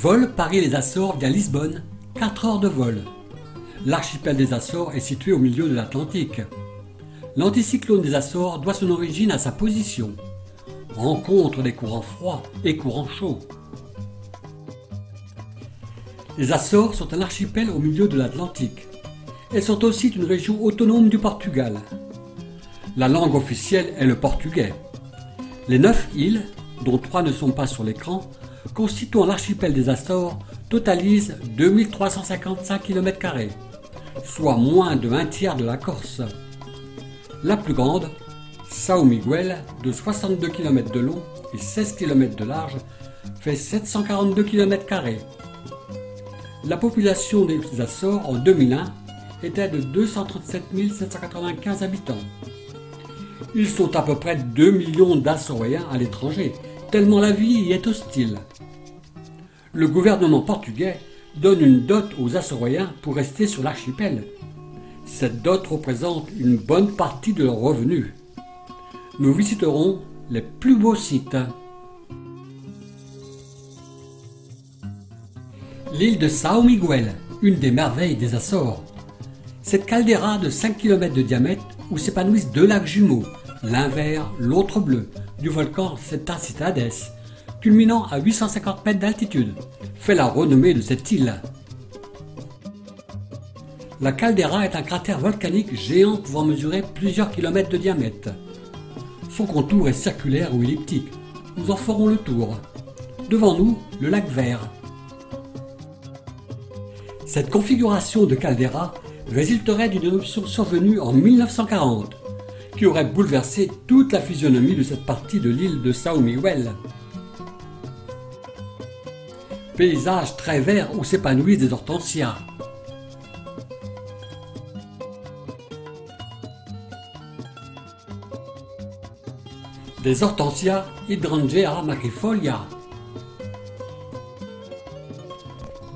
Vol Paris-les Açores via Lisbonne, 4 heures de vol. L'archipel des Açores est situé au milieu de l'Atlantique. L'anticyclone des Açores doit son origine à sa position. Rencontre des courants froids et courants chauds. Les Açores sont un archipel au milieu de l'Atlantique. Elles sont aussi une région autonome du Portugal. La langue officielle est le portugais. Les 9 îles, dont 3 ne sont pas sur l'écran, constituant l'archipel des Açores, totalisent 2355 km², soit moins de 1/3 de la Corse. La plus grande, São Miguel, de 62 km de long et 16 km de large, fait 742 km². La population des Açores en 2001 était de 237 795 habitants. Ils sont à peu près 2 millions d'Açoréens à l'étranger, tellement la vie y est hostile. Le gouvernement portugais donne une dot aux Açoréens pour rester sur l'archipel. Cette dot représente une bonne partie de leurs revenus. Nous visiterons les plus beaux sites. L'île de São Miguel, une des merveilles des Açores. Cette caldeira de 5 km de diamètre où s'épanouissent 2 lacs jumeaux, l'un vert, l'autre bleu, du volcan Seta Citades, culminant à 850 mètres d'altitude, fait la renommée de cette île. La caldeira est un cratère volcanique géant pouvant mesurer plusieurs kilomètres de diamètre. Son contour est circulaire ou elliptique. Nous en ferons le tour. Devant nous, le lac vert. Cette configuration de caldeira résulterait d'une éruption survenue en 1940, qui aurait bouleversé toute la physionomie de cette partie de l'île de São Miguel. Paysage très vert où s'épanouissent des hortensias. Des hortensias Hydrangea macrifolia.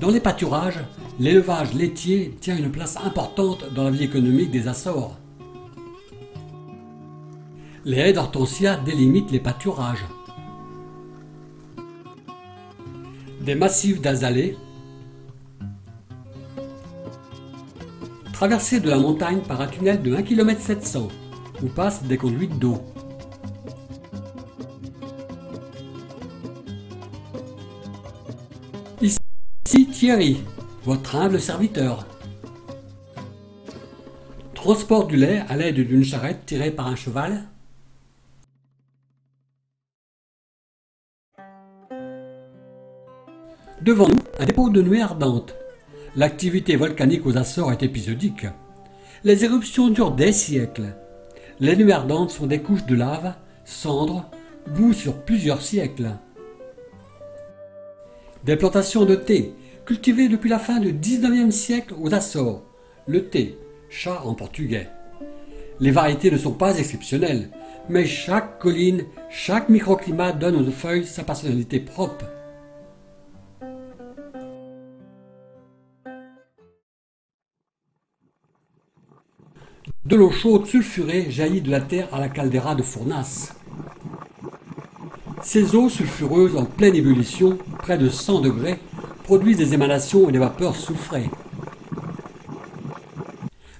Dans les pâturages, l'élevage laitier tient une place importante dans la vie économique des Açores. Les haies d'hortensias délimitent les pâturages. Des massifs d'azalées, traversés de la montagne par un tunnel de 1,7 km où passent des conduites d'eau. Ici Thierry, votre humble serviteur. Transport du lait à l'aide d'une charrette tirée par un cheval. Devant nous, un dépôt de nuées ardentes. L'activité volcanique aux Açores est épisodique. Les éruptions durent des siècles. Les nuées ardentes sont des couches de lave, cendres, boue sur plusieurs siècles. Des plantations de thé, cultivées depuis la fin du 19e siècle aux Açores. Le thé, chat en portugais. Les variétés ne sont pas exceptionnelles, mais chaque colline, chaque microclimat donne aux feuilles sa personnalité propre. De l'eau chaude sulfurée jaillit de la terre à la caldeira de Furnas. Ces eaux sulfureuses en pleine ébullition, près de 100 degrés, produisent des émanations et des vapeurs soufrées.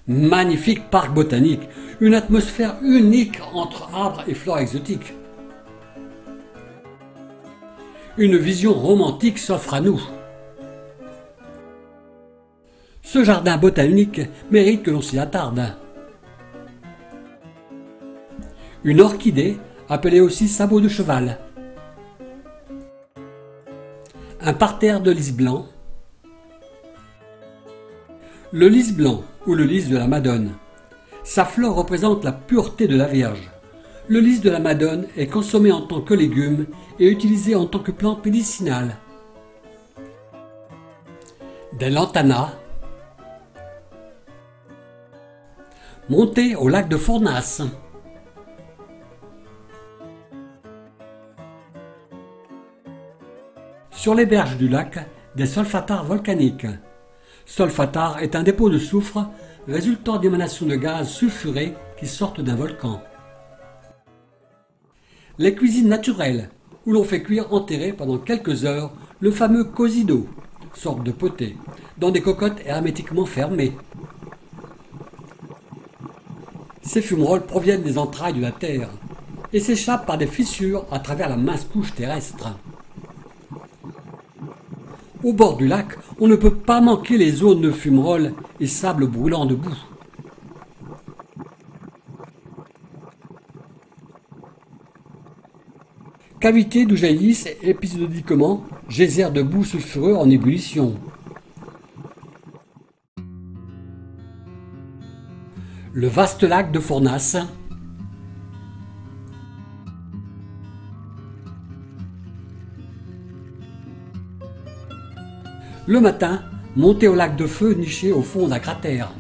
Magnifique parc botanique, une atmosphère unique entre arbres et flore exotiques. Une vision romantique s'offre à nous. Ce jardin botanique mérite que l'on s'y attarde. Une orchidée, appelée aussi sabot de cheval. Un parterre de lys blanc. Le lys blanc, ou le lys de la Madone. Sa fleur représente la pureté de la Vierge. Le lys de la Madone est consommé en tant que légume et utilisé en tant que plante médicinale. Des lantanas. Montée au lac de Furnas. Sur les berges du lac, des solfatars volcaniques. Solfatar est un dépôt de soufre résultant d'émanations de gaz sulfurés qui sortent d'un volcan. Les cuisines naturelles, où l'on fait cuire enterré pendant quelques heures le fameux cosy d'eau, sorte de potée, dans des cocottes hermétiquement fermées. Ces fumerolles proviennent des entrailles de la Terre et s'échappent par des fissures à travers la mince couche terrestre. Au bord du lac, on ne peut pas manquer les zones de fumerolles et sable brûlant de boue. Cavités d'où jaillissent épisodiquement geysers de boue sulfureux en ébullition. Le vaste lac de Fournasse. Le matin, montez au lac de feu niché au fond d'un cratère.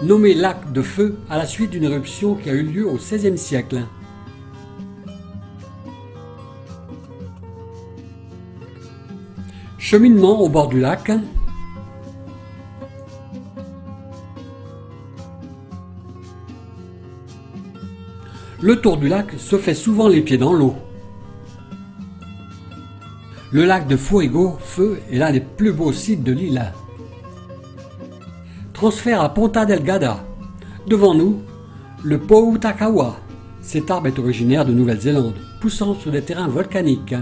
Nommé lac de feu à la suite d'une éruption qui a eu lieu au XVIe siècle. Cheminement au bord du lac. Le tour du lac se fait souvent les pieds dans l'eau. Le lac de Fuego, Feu, est l'un des plus beaux sites de l'île. Transfert à Ponta Delgada. Devant nous, le Pouta-Kawa. Cet arbre est originaire de Nouvelle-Zélande, poussant sur des terrains volcaniques.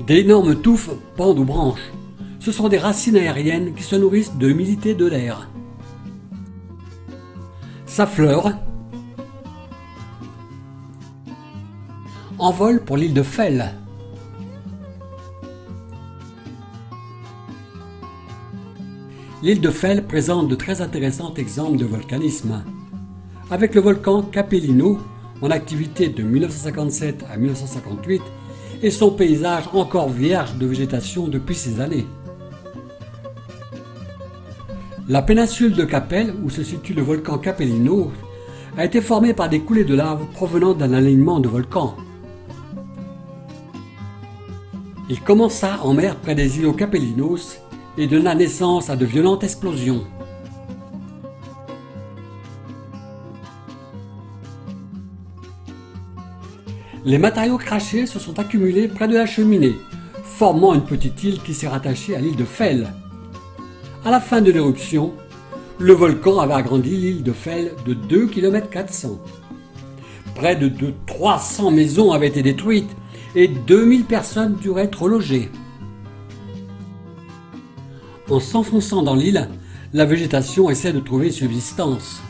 D'énormes touffes pendent aux branches. Ce sont des racines aériennes qui se nourrissent de l'humidité de l'air. Sa fleur envole pour l'île de Fell. L'île de Fell présente de très intéressants exemples de volcanisme. Avec le volcan Capellino, en activité de 1957 à 1958, et son paysage encore vierge de végétation depuis ces années. La péninsule de Capelle, où se situe le volcan Capellino, a été formée par des coulées de lave provenant d'un alignement de volcans. Il commença en mer près des îlots Capellinos et donna naissance à de violentes explosions. Les matériaux crachés se sont accumulés près de la cheminée, formant une petite île qui s'est rattachée à l'île de Fell. À la fin de l'éruption, le volcan avait agrandi l'île de Fell de 2,4 km. Près de 300 maisons avaient été détruites et 2000 personnes durent être logées. En s'enfonçant dans l'île, la végétation essaie de trouver subsistance.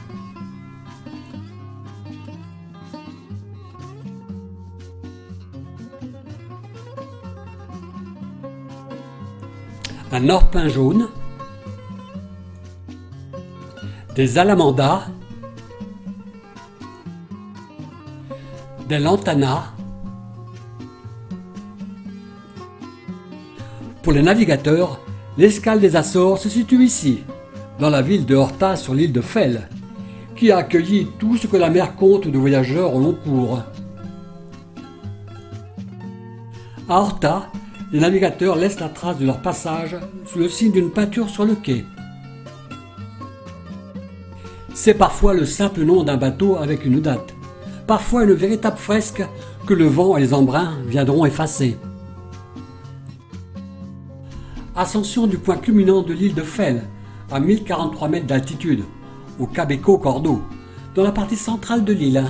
Un orpin jaune, des alamandas, des lantanas. Pour les navigateurs, l'escale des Açores se situe ici, dans la ville de Horta sur l'île de Fell, qui a accueilli tout ce que la mer compte de voyageurs au long cours. À Horta, les navigateurs laissent la trace de leur passage sous le signe d'une peinture sur le quai. C'est parfois le simple nom d'un bateau avec une date, parfois une véritable fresque que le vent et les embruns viendront effacer. Ascension du point culminant de l'île de Fell, à 1043 mètres d'altitude, au Cabeco-Cordo, dans la partie centrale de l'île.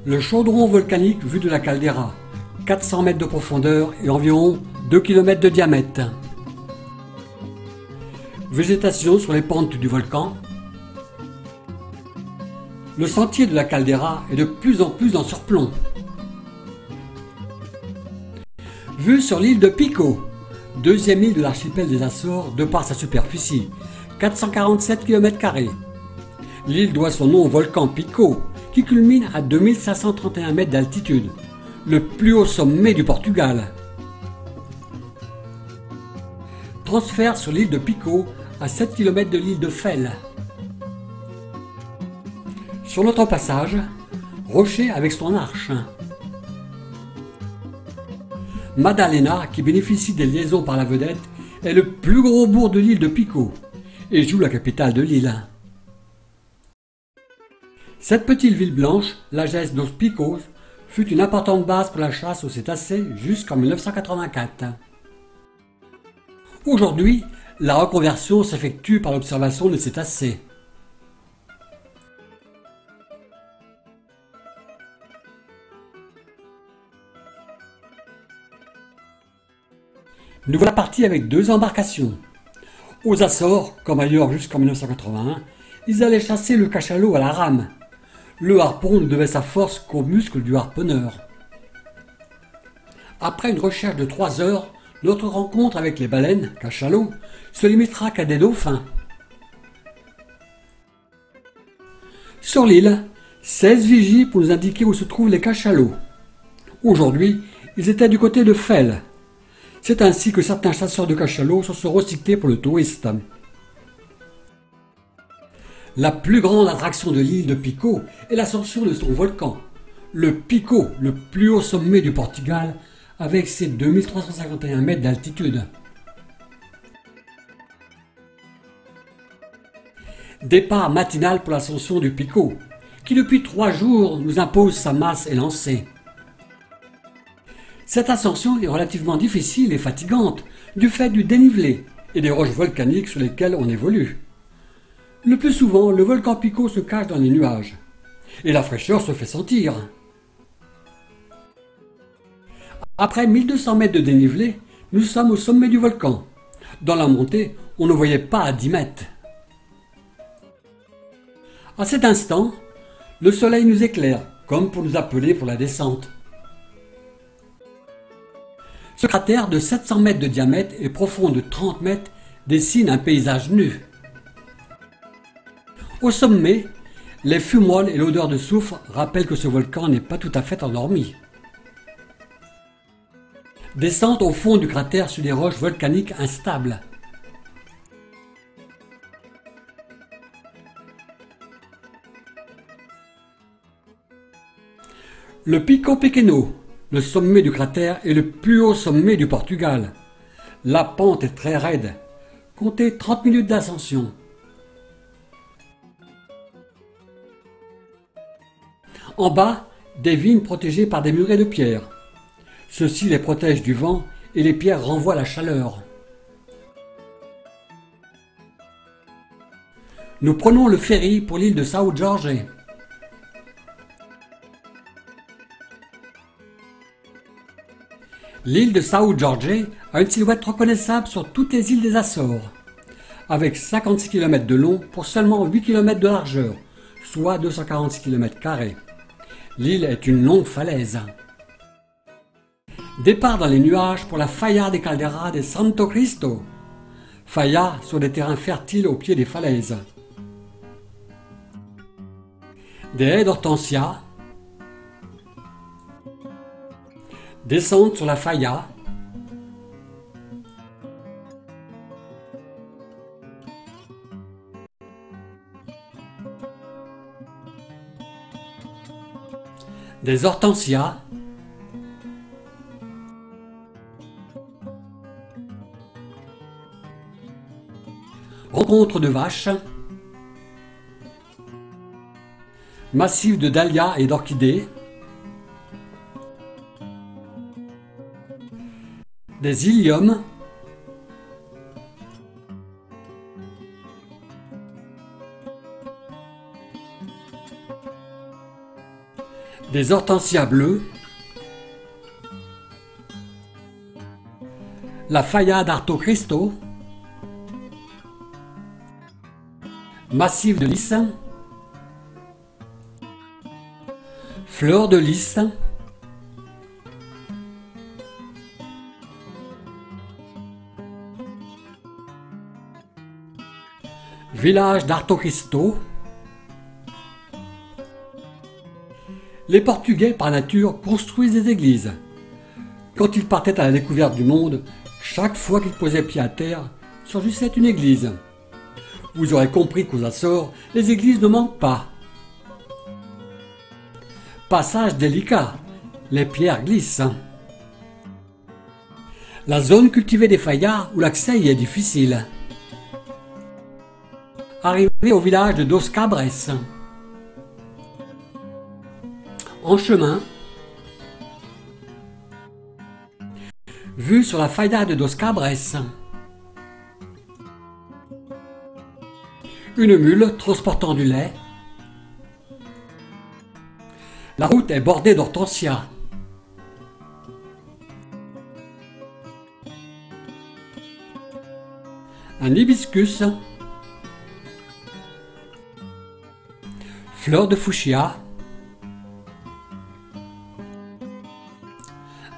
Le chaudron volcanique vu de la caldeira, 400 mètres de profondeur et environ 2 km de diamètre. Végétation sur les pentes du volcan. Le sentier de la caldeira est de plus en plus en surplomb. Vue sur l'île de Pico, deuxième île de l'archipel des Açores de par sa superficie, 447 km². L'île doit son nom au volcan Pico, qui culmine à 2531 mètres d'altitude, le plus haut sommet du Portugal. Transfert sur l'île de Pico, à 7 km de l'île de Fell. Sur notre passage, rocher avec son arche. Madalena, qui bénéficie des liaisons par la vedette, est le plus gros bourg de l'île de Pico et joue la capitale de l'île. Cette petite ville blanche, Lajes dos Picos, fut une importante base pour la chasse aux cétacés jusqu'en 1984. Aujourd'hui, la reconversion s'effectue par l'observation des cétacés. Nous voilà partis avec 2 embarcations. Aux Açores, comme ailleurs jusqu'en 1981, ils allaient chasser le cachalot à la rame. Le harpon ne devait sa force qu'aux muscles du harponneur. Après une recherche de 3 heures, notre rencontre avec les baleines, cachalots, se limitera qu'à des dauphins. Sur l'île, 16 vigies pour nous indiquer où se trouvent les cachalots. Aujourd'hui, ils étaient du côté de Felles. C'est ainsi que certains chasseurs de cachalots se sont recyclés pour le touriste. La plus grande attraction de l'île de Pico est l'ascension de son volcan, le Pico, le plus haut sommet du Portugal, avec ses 2351 mètres d'altitude. Départ matinal pour l'ascension du Pico, qui depuis 3 jours nous impose sa masse élancée. Cette ascension est relativement difficile et fatigante du fait du dénivelé et des roches volcaniques sur lesquelles on évolue. Le plus souvent, le volcan Pico se cache dans les nuages et la fraîcheur se fait sentir. Après 1200 mètres de dénivelé, nous sommes au sommet du volcan. Dans la montée, on ne voyait pas à 10 mètres. À cet instant, le soleil nous éclaire, comme pour nous appeler pour la descente. Ce cratère de 700 mètres de diamètre et profond de 30 mètres dessine un paysage nu. Au sommet, les fumerolles et l'odeur de soufre rappellent que ce volcan n'est pas tout à fait endormi. Descente au fond du cratère sur des roches volcaniques instables. Le Pico Pequeno, le sommet du cratère, est le plus haut sommet du Portugal. La pente est très raide. Comptez 30 minutes d'ascension. En bas, des vignes protégées par des murets de pierre. Ceux-ci les protègent du vent et les pierres renvoient la chaleur. Nous prenons le ferry pour l'île de São Jorge. L'île de São Jorge a une silhouette reconnaissable sur toutes les îles des Açores, avec 56 km de long pour seulement 8 km de largeur, soit 246 km². L'île est une longue falaise. Départ dans les nuages pour la Falla de Caldera de Santo Cristo. Falla sur des terrains fertiles au pied des falaises. Des haies d'hortensia. Descente sur la Falla. Des hortensias. Rencontre de vaches. Massif de dahlias et d'orchidées. Des iliums. Des hortensias bleues. La Falla d'Arto Cristo. Massif de lys. Fleurs de lys. Village d'Arto Cristo. Les Portugais, par nature, construisent des églises. Quand ils partaient à la découverte du monde, chaque fois qu'ils posaient pied à terre, surgissait une église. Vous aurez compris qu'aux Açores, les églises ne manquent pas. Passage délicat, les pierres glissent. La zone cultivée des Fallas où l'accès y est difficile. Arrivé au village de Dos Cabres. En chemin, vue sur la Faïda dos Cabres. Une mule transportant du lait. La route est bordée d'hortensias. Un hibiscus. Fleur de fuchsia.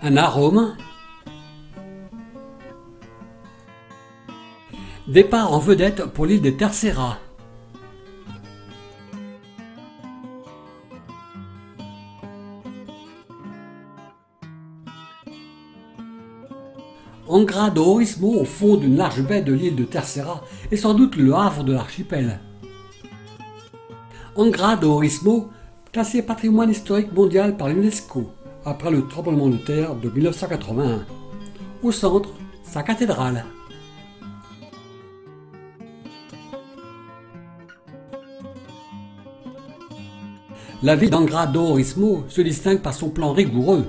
Un arôme. Départ en vedette pour l'île des Terceiras. Angra do Orismo, au fond d'une large baie de l'île de Terceira, est sans doute le havre de l'archipel. Angra do Orismo, classé patrimoine historique mondial par l'UNESCO, après le tremblement de terre de 1981. Au centre, sa cathédrale. La ville d'Angra do Orismo se distingue par son plan rigoureux.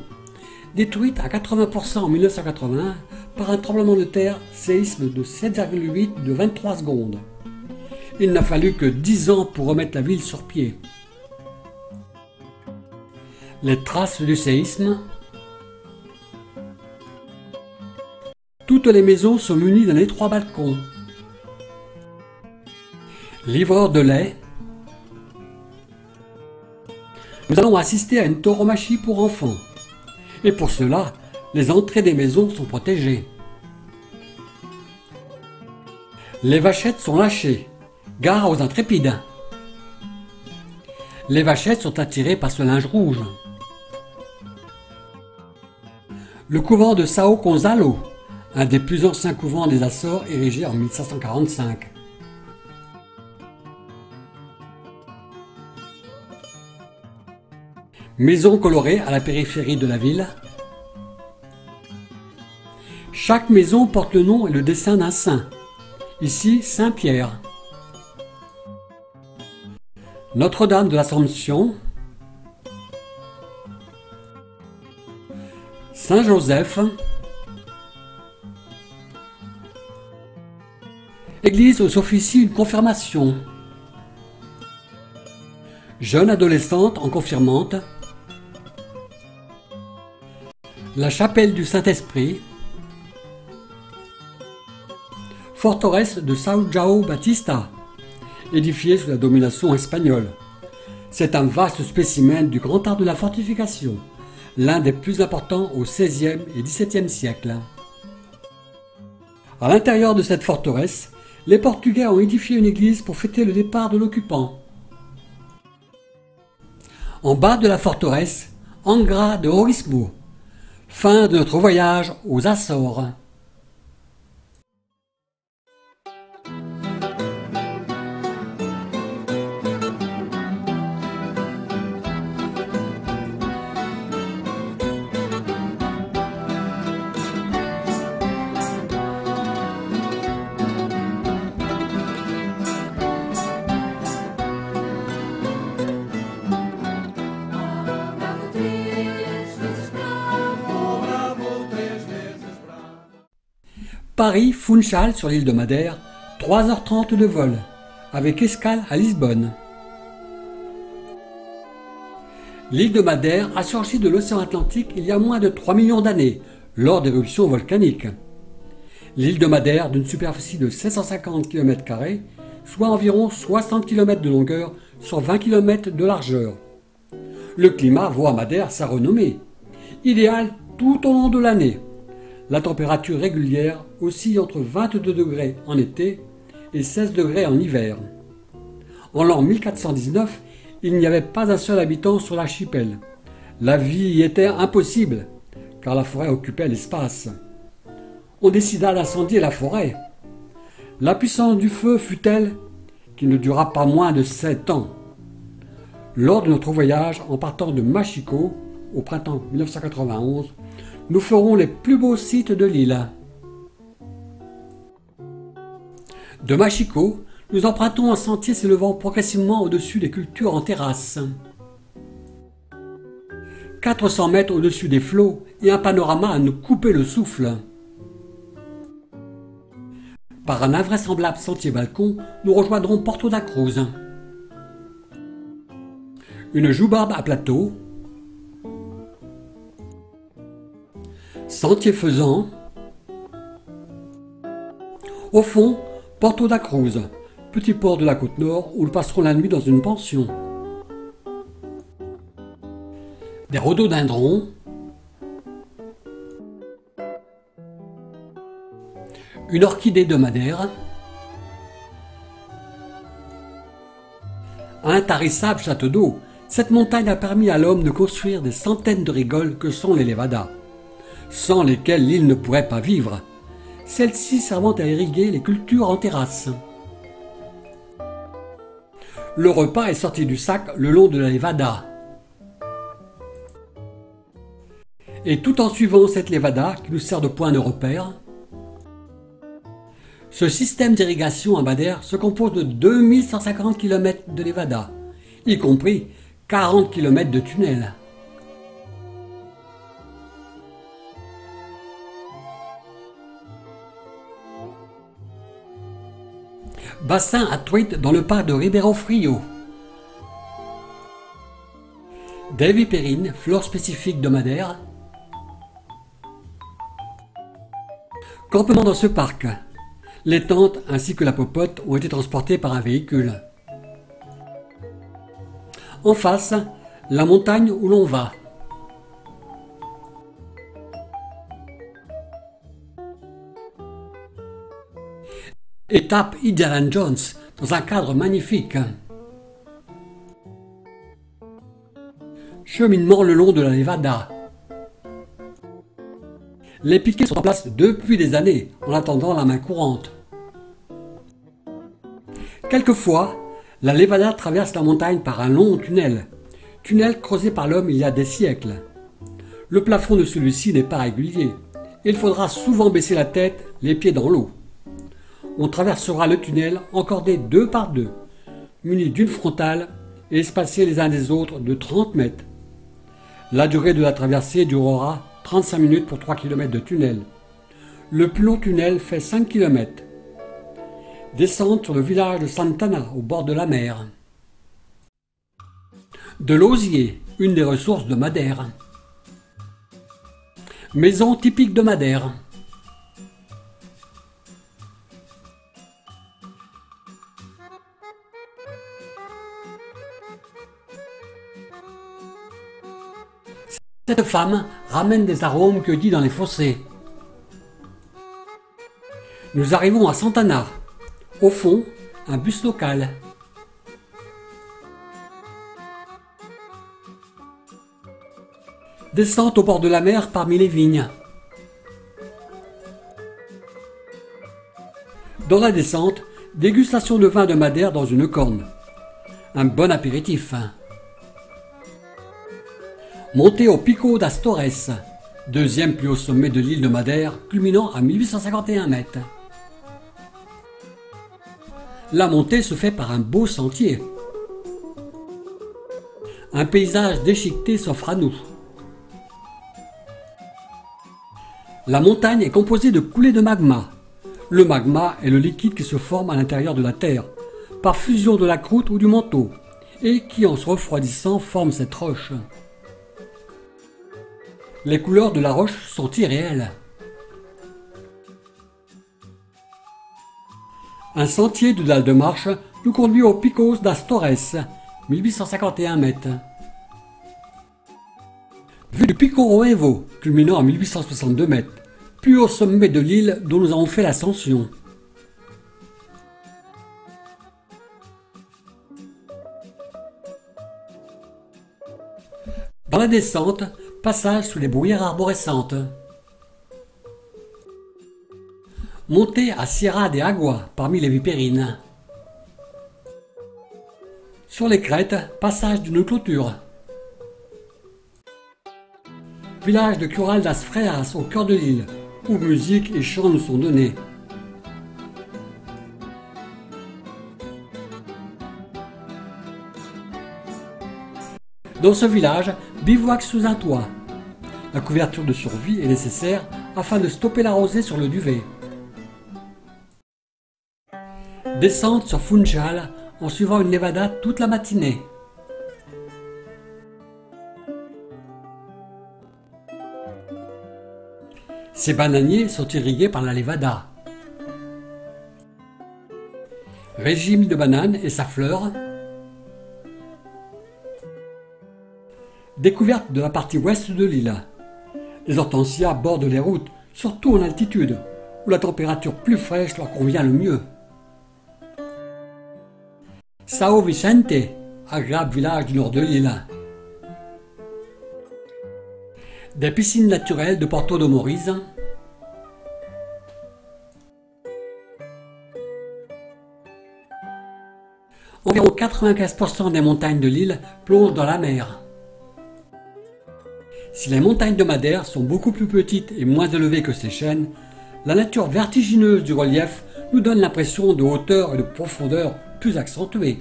Détruite à 80% en 1981 par un tremblement de terre séisme de 7,8 de 23 secondes. Il n'a fallu que 10 ans pour remettre la ville sur pied. Les traces du séisme. Toutes les maisons sont munies d'un étroit balcon. Livreur de lait. Nous allons assister à une tauromachie pour enfants. Et pour cela, les entrées des maisons sont protégées. Les vachettes sont lâchées. Gare aux intrépides. Les vachettes sont attirées par ce linge rouge. Le couvent de São Gonçalo, un des plus anciens couvents des Açores érigé en 1545. Maison colorée à la périphérie de la ville. Chaque maison porte le nom et le dessin d'un saint. Ici, Saint-Pierre. Notre-Dame de l'Assomption. Saint-Joseph. Église où s'officie une confirmation. Jeune adolescente en confirmante. La chapelle du Saint-Esprit. Forteresse de São João Batista, édifiée sous la domination espagnole. C'est un vaste spécimen du grand art de la fortification, l'un des plus importants au XVIe et XVIIe siècle. À l'intérieur de cette forteresse, les Portugais ont édifié une église pour fêter le départ de l'occupant. En bas de la forteresse, Angra de Orismo. Fin de notre voyage aux Açores. Paris-Funchal sur l'île de Madère, 3h30 de vol, avec escale à Lisbonne. L'île de Madère a surgi de l'océan Atlantique il y a moins de 3 millions d'années, lors d'éruptions volcaniques. L'île de Madère, d'une superficie de 750 km², soit environ 60 km de longueur sur 20 km de largeur. Le climat vaut à Madère sa renommée, idéal tout au long de l'année. La température régulière oscille entre 22 degrés en été et 16 degrés en hiver. En l'an 1419, il n'y avait pas un seul habitant sur l'archipel. La vie y était impossible, car la forêt occupait l'espace. On décida d'incendier la forêt. La puissance du feu fut telle qu'il ne dura pas moins de 7 ans. Lors de notre voyage en partant de Machico, au printemps 1991, nous ferons les plus beaux sites de l'île. De Machico, nous empruntons un sentier s'élevant progressivement au-dessus des cultures en terrasse. 400 mètres au-dessus des flots et un panorama à nous couper le souffle. Par un invraisemblable sentier balcon, nous rejoindrons Porto da Cruz. Une joubarbe à plateau. Sentier faisant. Au fond, Porto da Cruz, petit port de la côte nord où nous passerons la nuit dans une pension. Des rhododendrons. Une orchidée de Madère. Un intarissable château d'eau, cette montagne a permis à l'homme de construire des centaines de rigoles que sont les levadas, sans lesquelles l'île ne pourrait pas vivre, celles-ci servant à irriguer les cultures en terrasse. Le repas est sorti du sac le long de la levada. Et tout en suivant cette levada qui nous sert de point de repère, ce système d'irrigation à Madère se compose de 2150 km de levada, y compris 40 km de tunnels. Bassin à truites dans le parc de Ribeirão Frio. Des vipérines, flore spécifique de Madère. Campement dans ce parc. Les tentes ainsi que la popote ont été transportées par un véhicule. En face, la montagne où l'on va. Étape Indiana Jones dans un cadre magnifique. Cheminement le long de la levada. Les piquets sont en place depuis des années, en attendant la main courante. Quelquefois, la levada traverse la montagne par un long tunnel creusé par l'homme il y a des siècles. Le plafond de celui-ci n'est pas régulier, et il faudra souvent baisser la tête, les pieds dans l'eau. On traversera le tunnel encordé 2 par 2, munis d'une frontale et espacés les uns des autres de 30 mètres. La durée de la traversée durera 35 minutes pour 3 km de tunnel. Le plus long tunnel fait 5 km. Descente sur le village de Santana, au bord de la mer. De l'osier, une des ressources de Madère. Maison typique de Madère. Cette femme ramène des arômes cueillis dans les fossés. Nous arrivons à Santana. Au fond, un bus local. Descente au bord de la mer parmi les vignes. Dans la descente, dégustation de vin de Madère dans une corne. Un bon apéritif. Montée au Pico das Torres, deuxième plus haut sommet de l'île de Madère, culminant à 1851 mètres. La montée se fait par un beau sentier. Un paysage déchiqueté s'offre à nous. La montagne est composée de coulées de magma. Le magma est le liquide qui se forme à l'intérieur de la Terre, par fusion de la croûte ou du manteau, et qui en se refroidissant forme cette roche. Les couleurs de la roche sont irréelles. Un sentier de dalle de marche nous conduit au Picos das Torres, 1851 mètres. Vue du Pico Roevo, culminant à 1862 mètres, plus au sommet de l'île dont nous avons fait l'ascension. Dans la descente, passage sous les bruyères arborescentes. Montée à Sierra de Agua, parmi les vipérines. Sur les crêtes, passage d'une clôture. Village de Curral das Freiras, au cœur de l'île, où musique et chants nous sont donnés. Dans ce village, bivouac sous un toit. La couverture de survie est nécessaire afin de stopper la rosée sur le duvet. Descente sur Funchal en suivant une Nevada toute la matinée. Ces bananiers sont irrigués par la Nevada. Régime de bananes et sa fleur. Découverte de la partie ouest de l'île. Les hortensias bordent les routes, surtout en altitude, où la température plus fraîche leur convient le mieux. Sao Vicente, agréable village du nord de l'île. Des piscines naturelles de Porto de Moriz. Environ 95% des montagnes de l'île plongent dans la mer. Si les montagnes de Madère sont beaucoup plus petites et moins élevées que ces chaînes, la nature vertigineuse du relief nous donne l'impression de hauteur et de profondeur plus accentuée.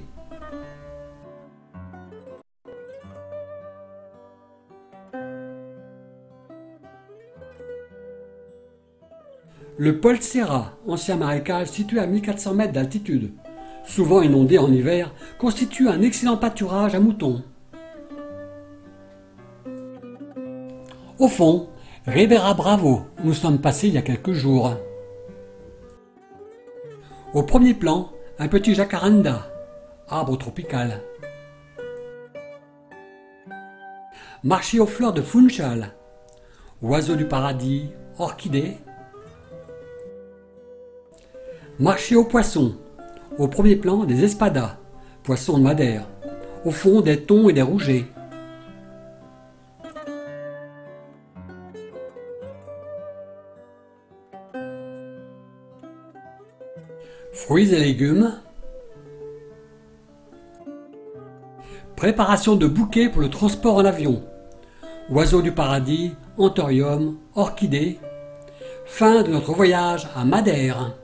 Le Pol Serra, ancien marécage situé à 1400 mètres d'altitude, souvent inondé en hiver, constitue un excellent pâturage à moutons. Au fond, Ribera Bravo, où nous sommes passés il y a quelques jours. Au premier plan, un petit jacaranda, arbre tropical. Marché aux fleurs de Funchal, oiseaux du paradis, orchidées. Marché aux poissons, au premier plan des espadas, poissons de Madère, au fond des thons et des rougets. Fruits et légumes. Préparation de bouquets pour le transport en avion. Oiseaux du paradis, anthurium, orchidées. Fin de notre voyage à Madère.